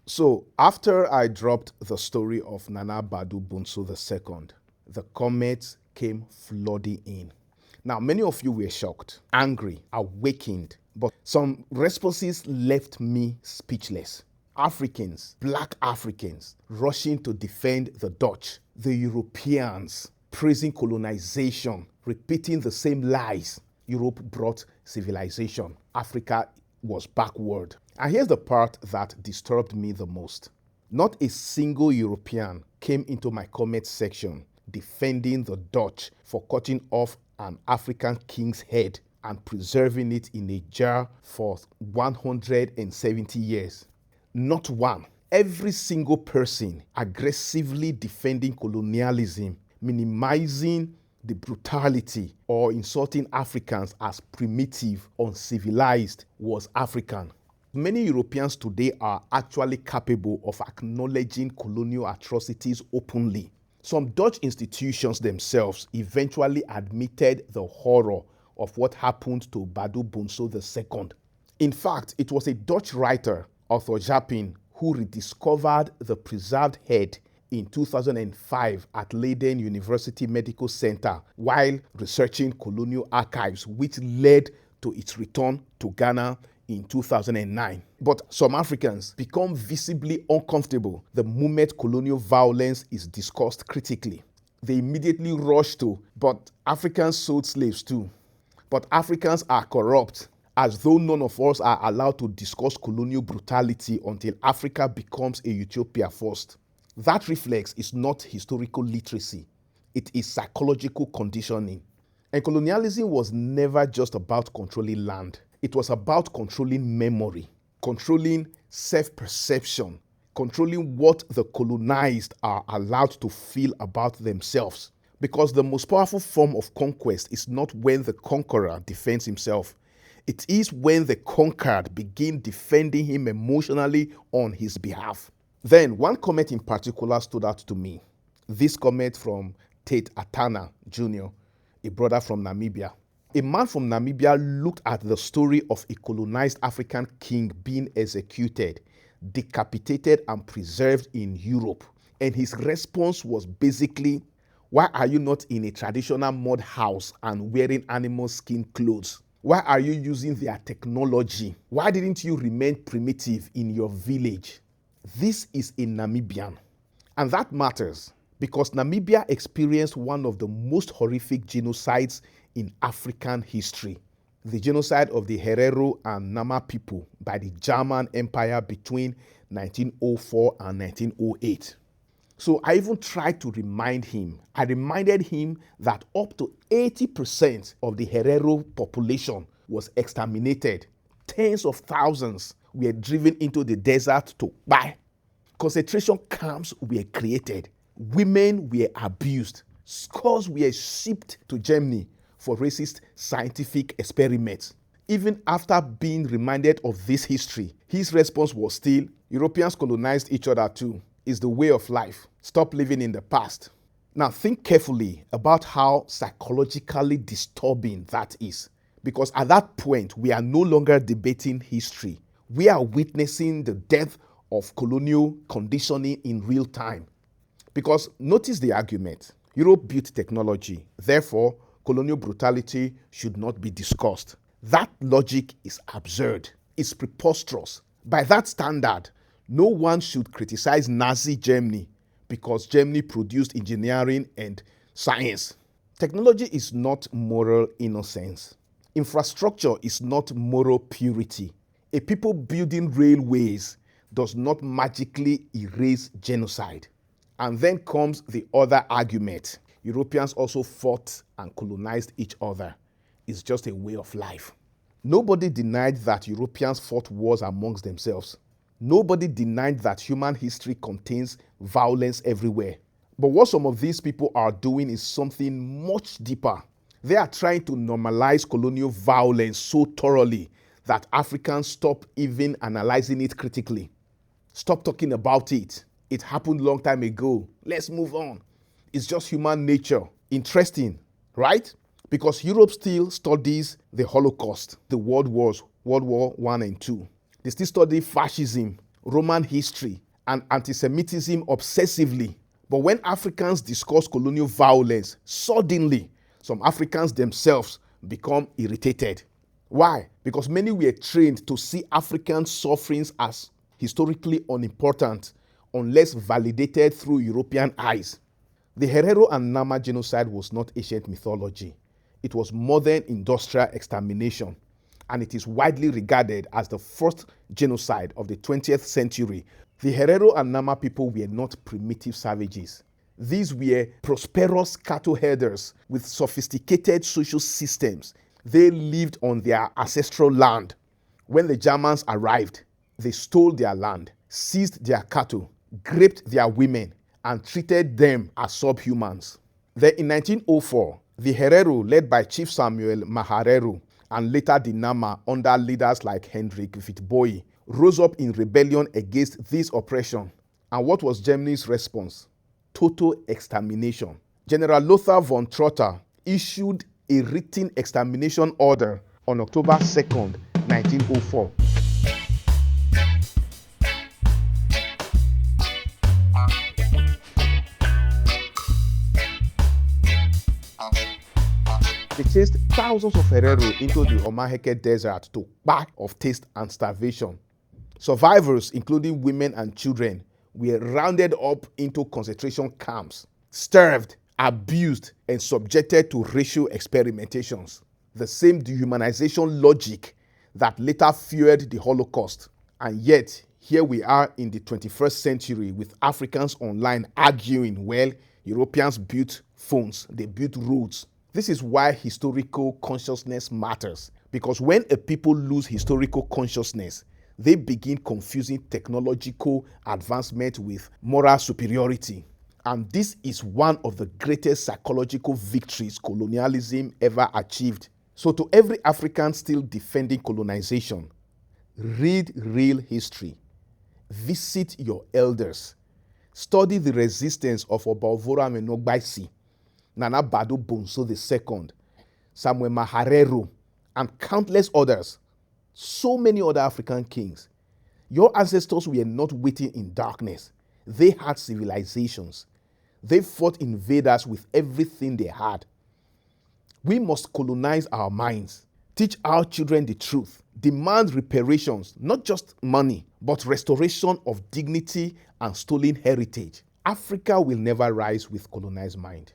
So after I dropped the story of Nana Badu Bunso II, the comments came flooding in. Now, many of you were shocked, angry, awakened, but some responses left me speechless. Africans, black Africans, rushing to defend the Dutch, the Europeans, praising colonization, repeating the same lies. Europe brought civilization. Africa was backward. And here's the part that disturbed me the most. Not a single European came into my comment section defending the Dutch for cutting off an African king's head and preserving it in a jar for 170 years. Not one. Every single person aggressively defending colonialism, minimizing the brutality or insulting Africans as primitive, uncivilized, was African. Many Europeans today are actually capable of acknowledging colonial atrocities openly. Some Dutch institutions themselves eventually admitted the horror of what happened to Badu Bunso II. In fact, it was a Dutch writer, Arthur Jappin, who rediscovered the preserved head in 2005 at Leiden University Medical Center while researching colonial archives, which led to its return to Ghana in 2009. But some Africans become visibly uncomfortable the moment colonial violence is discussed critically. They immediately rush to, but Africans sold slaves too. But Africans are corrupt, as though none of us are allowed to discuss colonial brutality until Africa becomes a utopia first. That reflex is not historical literacy. It is psychological conditioning. And colonialism was never just about controlling land. It was about controlling memory, controlling self-perception, controlling what the colonized are allowed to feel about themselves. Because the most powerful form of conquest is not when the conqueror defends himself. It is when the conquered begin defending him emotionally on his behalf. Then, one comment in particular stood out to me. This comment from Tate Atana Jr., a brother from Namibia. A man from Namibia looked at the story of a colonized African king being executed, decapitated, and preserved in Europe. And his response was basically, why are you not in a traditional mud house and wearing animal skin clothes? Why are you using their technology? Why didn't you remain primitive in your village? This is a Namibian. And that matters because Namibia experienced one of the most horrific genocides in African history. The genocide of the Herero and Nama people by the German Empire between 1904 and 1908. So I even tried to remind him. I reminded him that up to 80% of the Herero population was exterminated. Tens of thousands were driven into the desert to die. Concentration camps were created. Women were abused. Scores were shipped to Germany for racist scientific experiments. Even after being reminded of this history, his response was still, Europeans colonized each other too. It's the way of life. Stop living in the past. Now think carefully about how psychologically disturbing that is. Because at that point, we are no longer debating history. We are witnessing the death of colonial conditioning in real time. Because notice the argument. Europe built technology. Therefore, colonial brutality should not be discussed. That logic is absurd. It's preposterous. By that standard, no one should criticize Nazi Germany because Germany produced engineering and science. Technology is not moral innocence. Infrastructure is not moral purity. A people building railways does not magically erase genocide. And then comes the other argument. Europeans also fought and colonized each other. It's just a way of life. Nobody denied that Europeans fought wars amongst themselves. Nobody denied that human history contains violence everywhere. But what some of these people are doing is something much deeper. They are trying to normalize colonial violence so thoroughly that Africans stop even analyzing it critically. Stop talking about it. It happened a long time ago. Let's move on. It's just human nature. Interesting, right? Because Europe still studies the Holocaust, the World Wars, World War I and II. They still study fascism Roman history, and anti-Semitism obsessively. But when Africans discuss colonial violence, suddenly some Africans themselves become irritated. Why? Because many were trained to see African sufferings as historically unimportant unless validated through European eyes. The Herero and Nama genocide was not ancient mythology. It was modern industrial extermination, and it is widely regarded as the first genocide of the 20th century. The Herero and Nama people were not primitive savages. These were prosperous cattle herders with sophisticated social systems. They lived on their ancestral land. When the Germans arrived, they stole their land, seized their cattle, raped their women, and treated them as subhumans. Then in 1904, the Herero, led by Chief Samuel Maharero, and later the Nama under leaders like Hendrik Witbooi, rose up in rebellion against this oppression. And what was Germany's response? Total extermination. General Lothar von Trotha issued a written extermination order on October 2nd, 1904. They chased thousands of Herero into the Omaheke Desert to die of thirst and starvation. Survivors, including women and children, were rounded up into concentration camps, starved, abused, and subjected to racial experimentations. The same dehumanization logic that later fueled the Holocaust. And yet, here we are in the 21st century with Africans online arguing, well, Europeans built phones, they built roads. This is why historical consciousness matters. Because when a people lose historical consciousness, they begin confusing technological advancement with moral superiority. And this is one of the greatest psychological victories colonialism ever achieved. So to every African still defending colonization, read real history. Visit your elders. Study the resistance of Obawora Menogbaisi, Nana Badu Bonso II, Samuel Maharero, and countless others. So many other African kings. Your ancestors were not waiting in darkness. They had civilizations. They fought invaders with everything they had. We must colonize our minds, teach our children the truth, demand reparations, not just money, but restoration of dignity and stolen heritage. Africa will never rise with colonized mind.